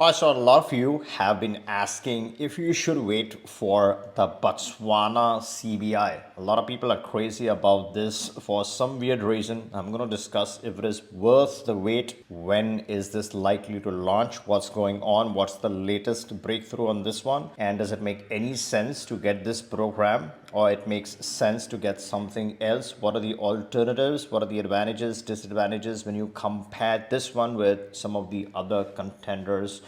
Pasha, a lot of you have been asking if you should wait for the Botswana CBI. A lot of people are crazy about this for some weird reason. I'm going to discuss if it is worth the wait. When is this likely to launch? What's going on? What's the latest breakthrough on this one? And does it make any sense to get this program, or it makes sense to get something else? What are the alternatives? What are the advantages, disadvantages when you compare this one with some of the other contenders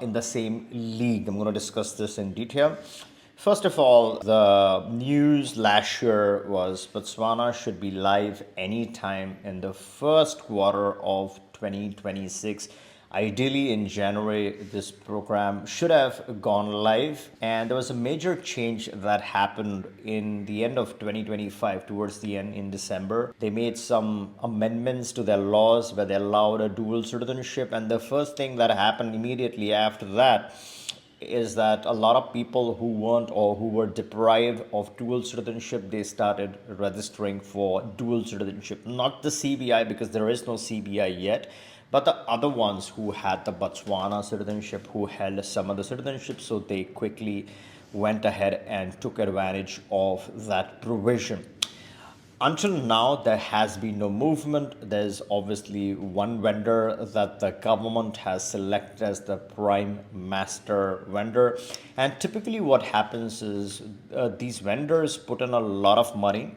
in the same league? I'm going to discuss this in detail. First of all, the news last year was Botswana should be live anytime in the first quarter of 2026. Ideally, in January, this program should have gone live, and there was a major change that happened in the end of 2025, towards the end in December. They made some amendments to their laws where they allowed a dual citizenship, and the first thing that happened immediately after that is that a lot of people who weren't or who were deprived of dual citizenship, they started registering for dual citizenship. Not the CBI, because there is no CBI yet, but the other ones who had the Botswana citizenship, who held some other citizenship, so they quickly went ahead and took advantage of that provision. Until now, there has been no movement. There's obviously one vendor that the government has selected as the prime master vendor. And typically, what happens is these vendors put in a lot of money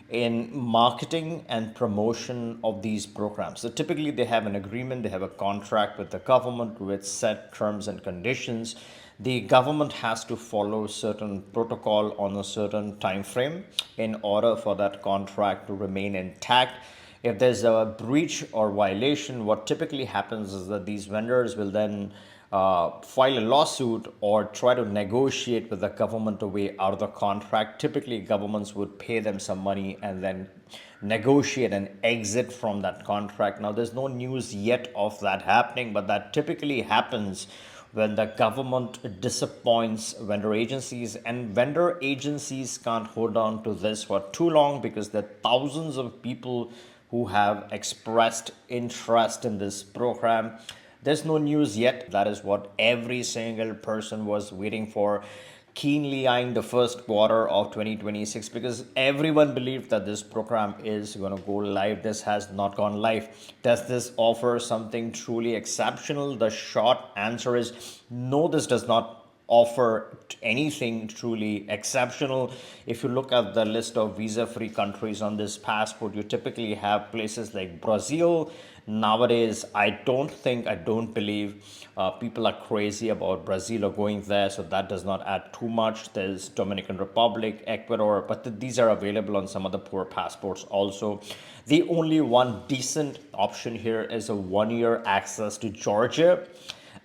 in marketing and promotion of these programs. So typically, they have an agreement, they have a contract with the government with set terms and conditions. The government has to follow certain protocol on a certain time frame in order for that contract to remain intact. If there's a breach or violation, what typically happens is that these vendors will then file a lawsuit or try to negotiate with the government a way out of the contract. Typically, governments would pay them some money and then negotiate and exit from that contract. Now, there's no news yet of that happening, but that typically happens when the government disappoints vendor agencies, and vendor agencies can't hold on to this for too long because there are thousands of people who have expressed interest in this program. There's no news yet. That is what every single person was waiting for, keenly eyeing the first quarter of 2026, because everyone believed that this program is going to go live. This has not gone live. Does this offer something truly exceptional? The short answer is no, this does not offer anything truly exceptional. If you look at the list of visa-free countries on this passport, you typically have places like Brazil. Nowadays, I don't believe people are crazy about Brazil or going there, so that does not add too much. There's Dominican Republic, Ecuador, but these are available on some of the poor passports also. The only one decent option here is a 1 year access to Georgia.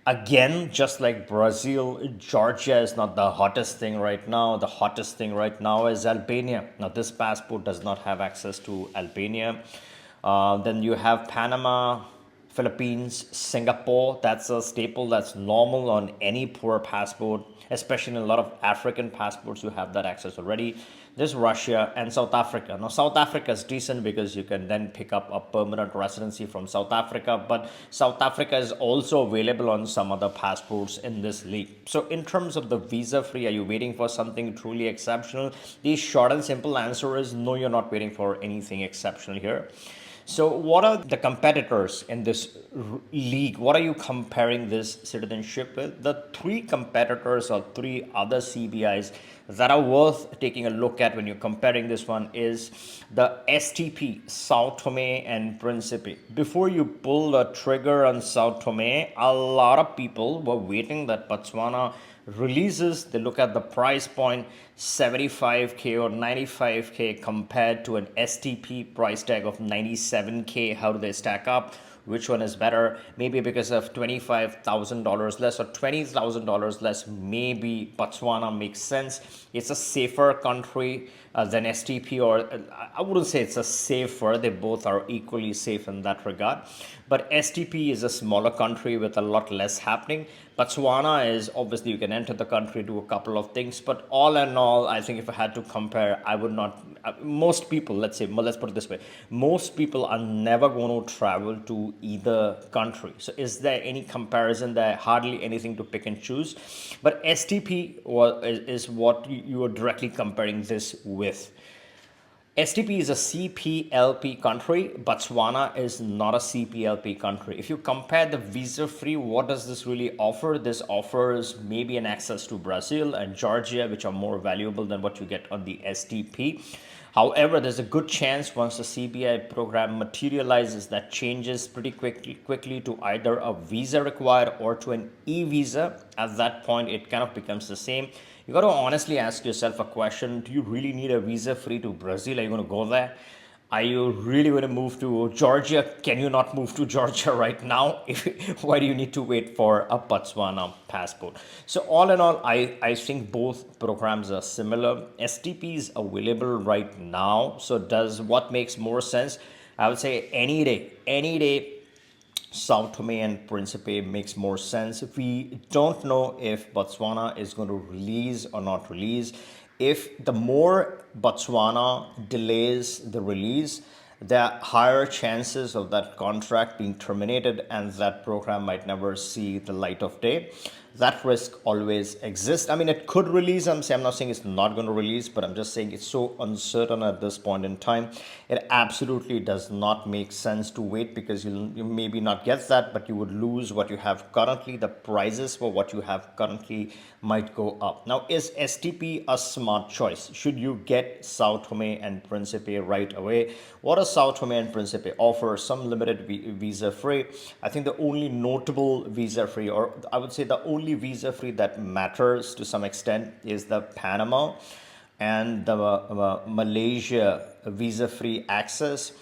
Again, just like Brazil, Georgia is not the hottest thing right now. The hottest thing right now is Albania. Now, this passport does not have access to Albania. Then you have Panama, Philippines, Singapore. That's a staple that's normal on any poor passport, especially in a lot of African passports. You have that access already. There's Russia and South Africa. Now, South Africa is decent because you can then pick up a permanent residency from South Africa, but South Africa is also available on some other passports in this league. So, in terms of the visa free, are you waiting for something truly exceptional? The short and simple answer is no, you're not waiting for anything exceptional here. So, what are the competitors in this league? What are you comparing this citizenship with? The three competitors or three other CBIs that are worth taking a look at when you're comparing this one is the STP, São Tomé and Principe. Before you pull the trigger on São Tomé, a lot of people were waiting that Botswana releases. They look at the price point, 75K or 95K, compared to an STP price tag of 97K. How do they stack up? Which one is better? Maybe because of $25,000 less or $20,000 less, maybe Botswana makes sense. It's a safer country than STP, or I wouldn't say it's a safer, they both are equally safe in that regard. But STP is a smaller country with a lot less happening. Botswana is obviously you can enter the country, do a couple of things, but all in all, I think if I had to compare, I would not. Most people, let's say, let's put it this way: most people are never going to travel to either country. So, is there any comparison there? Hardly anything to pick and choose. But STP is what you are directly comparing this with. STP is a CPLP country. Botswana is not a CPLP country. If you compare the visa free, what does this really offer? This offers maybe an access to Brazil and Georgia, which are more valuable than what you get on the STP. However, there's a good chance once the CBI program materializes that changes pretty quickly to either a visa required or to an e-visa. At that point, it kind of becomes the same. You got to honestly ask yourself a question. Do you really need a visa free to Brazil? Are you going to go there? Are you really going to move to Georgia? Can you not move to Georgia right now? Why do you need to wait for a Botswana passport? So all in all, I think both programs are similar. STP is available right now. So does what makes more sense? I would say any day, São Tomé and Principe makes more sense. We don't know if Botswana is going to release or not release. If the more Botswana delays the release, there are higher chances of that contract being terminated and that program might never see the light of day. That risk always exists. I mean, it could release. I'm not saying it's not going to release, but I'm just saying it's so uncertain at this point in time. It absolutely does not make sense to wait because you maybe not get that, but you would lose what you have currently. The prices for what you have currently might go up. Now, is STP a smart choice? Should you get São Tomé and Principe right away? What does São Tomé and Principe offer? Some limited visa free. I think the only notable visa free, or I would say the only visa free that matters to some extent, is the Panama and the Malaysia visa free access.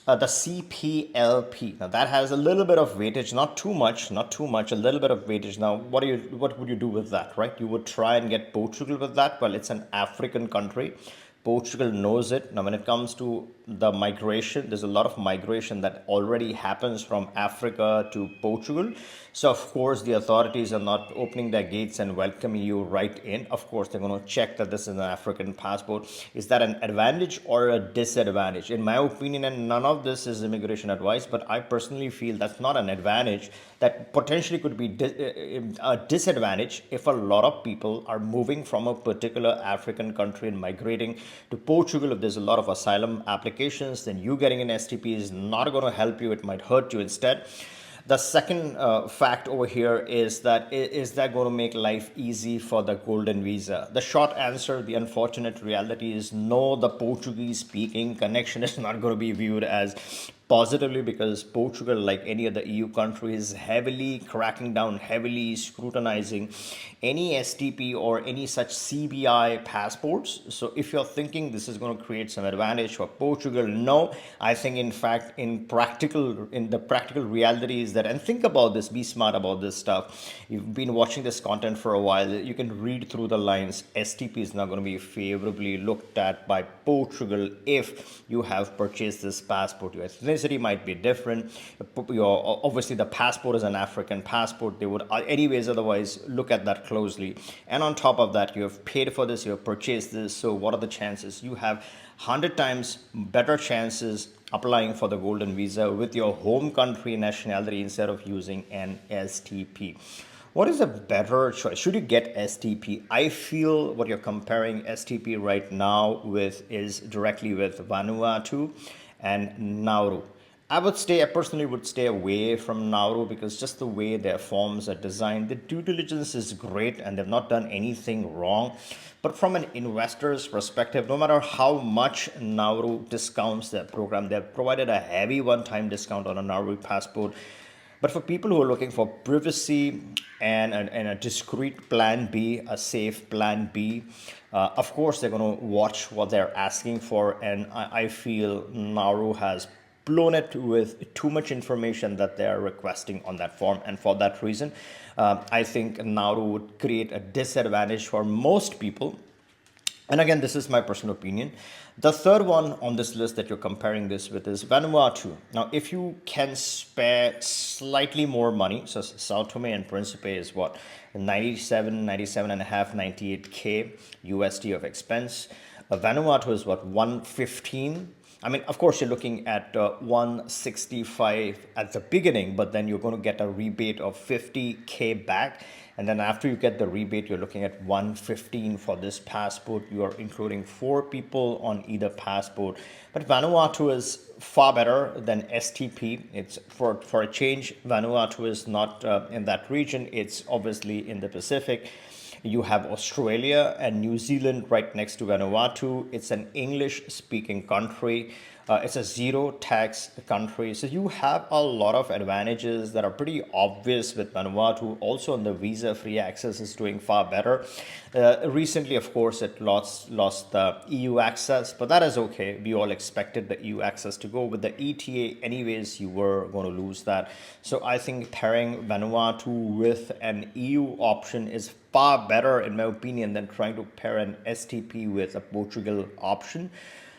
The CPLP, now that has a little bit of weightage, not too much, a little bit of weightage. Now, what would you do with that, right? You would try and get Portugal with that. Well, it's an African country. Portugal knows it. Now, when it comes to the migration, there's a lot of migration that already happens from Africa to Portugal. So, of course, the authorities are not opening their gates and welcoming you right in. Of course, they're going to check that this is an African passport. Is that an advantage or a disadvantage? In my opinion, and none of this is immigration advice, but I personally feel that's not an advantage. That potentially could be a disadvantage if a lot of people are moving from a particular African country and migrating to Portugal. If there's a lot of asylum applications, then you getting an STP is not going to help you. It might hurt you instead. The second fact over here is that going to make life easy for the golden visa? The short answer, the unfortunate reality is no. The Portuguese speaking connection is not going to be viewed as positively because Portugal, like any other EU country, is heavily cracking down, heavily scrutinizing any STP or any such CBI passports. So if you're thinking this is going to create some advantage for Portugal, no. I think in fact in the practical reality is that, and think about this, be smart about this stuff. You've been watching this content for a while, you can read through the lines. STP is not going to be favorably looked at by Portugal if you have purchased this passport. Your ethnicity might be different. Obviously the passport is an African passport. They would anyways otherwise look at that closely. And on top of that, you have paid for this, you have purchased this. So what are the chances? You have 100 times better chances applying for the golden visa with your home country nationality instead of using an STP. What is a better choice? Should you get STP? I feel what you're comparing STP right now with is directly with Vanuatu and Nauru. I personally would stay away from Nauru because just the way their forms are designed, the due diligence is great and they've not done anything wrong. But from an investor's perspective, no matter how much Nauru discounts their program, they've provided a heavy one-time discount on a Nauru passport. But for people who are looking for privacy and a discrete plan B, a safe plan B, of course, they're going to watch what they're asking for. And I feel Nauru has blown it with too much information that they are requesting on that form. And for that reason, I think Nauru would create a disadvantage for most people. And again, this is my personal opinion. The third one on this list that you're comparing this with is Vanuatu. Now, if you can spare slightly more money, so São Tomé and Principe is what? 97 and a half, 98K USD of expense. Vanuatu is what? 115. I mean, of course, you're looking at 165 at the beginning, but then you're going to get a rebate of 50K back. And then after you get the rebate, you're looking at 115 for this passport. You are including 4 people on either passport. But Vanuatu is far better than STP. It's for a change. Vanuatu is not in that region. It's obviously in the Pacific. You have Australia and New Zealand right next to Vanuatu. It's an English speaking country. It's a zero tax country. So you have a lot of advantages that are pretty obvious with Vanuatu. Also, on the visa free access is doing far better. Recently, of course, it lost the EU access, but that is okay. We all expected the EU access to go. With the ETA, anyways, you were going to lose that. So I think pairing Vanuatu with an EU option is far better, in my opinion, than trying to pair an STP with a Portugal option.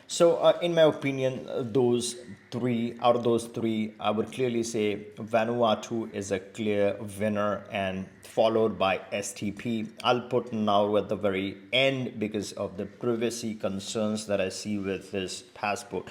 So, in my opinion, out of those three, I would clearly say Vanuatu is a clear winner and followed by STP. I'll put now at the very end because of the privacy concerns that I see with this passport.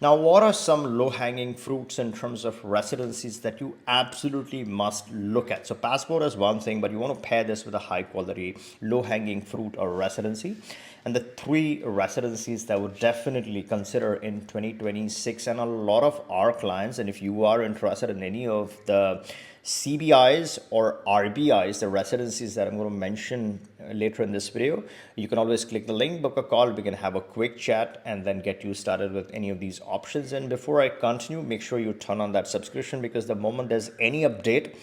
Now, what are some low-hanging fruits in terms of residencies that you absolutely must look at? So passport is one thing, but you want to pair this with a high-quality low-hanging fruit or residency. And the 3 residencies that I would definitely consider in 2026, and a lot of our clients, and if you are interested in any of the CBIs or RBIs, the residencies that I'm going to mention later in this video, you can always click the link, book a call, we can have a quick chat and then get you started with any of these options. And before I continue, make sure you turn on that subscription, because the moment there's any update,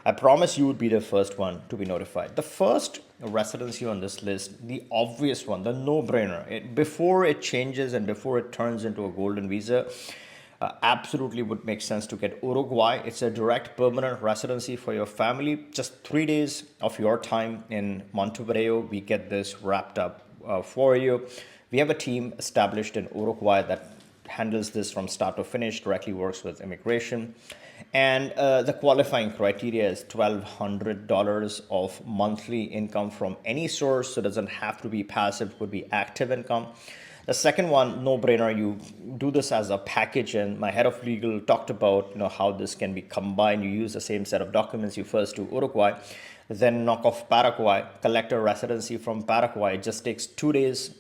I promise you would be the first one to be notified. The first residency on this list, the obvious one, the no-brainer, before it changes and before it turns into a golden visa, absolutely would make sense to get Uruguay. It's a direct permanent residency for your family. Just 3 days of your time in Montevideo. We get this wrapped up for you. We have a team established in Uruguay that handles this from start to finish, directly works with immigration. And the qualifying criteria is $1,200 of monthly income from any source. So it doesn't have to be passive, it could be active income. The second one, no-brainer, you do this as a package, and my head of legal talked about how this can be combined. You use the same set of documents. You first do Uruguay, then knock off Paraguay, collect a residency from Paraguay. It just takes 2 days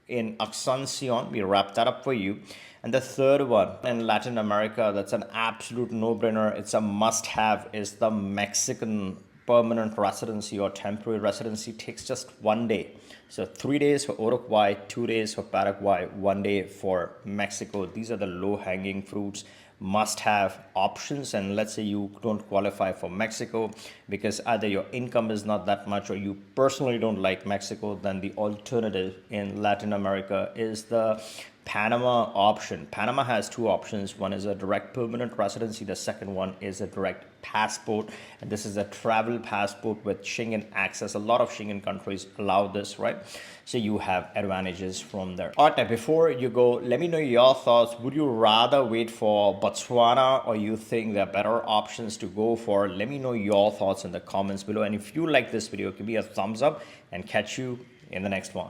in Asuncion. We wrap that up for you. And the third one in Latin America, that's an absolute no-brainer. It's a must-have, is the Mexican permanent residency or temporary residency. Takes just 1 day. So 3 days for Uruguay, 2 days for Paraguay, 1 day for Mexico. These are the low-hanging fruits, must-have options. And let's say you don't qualify for Mexico because either your income is not that much or you personally don't like Mexico, then the alternative in Latin America is the Panama option. Panama has 2 options. One is a direct permanent residency. The second one is a direct passport. And this is a travel passport with Schengen access. A lot of Schengen countries allow this, right? So you have advantages from there. All right, now before you go, let me know your thoughts. Would you rather wait for Botswana, or you think there are better options to go for? Let me know your thoughts in the comments below. And if you like this video, give me a thumbs up and catch you in the next one.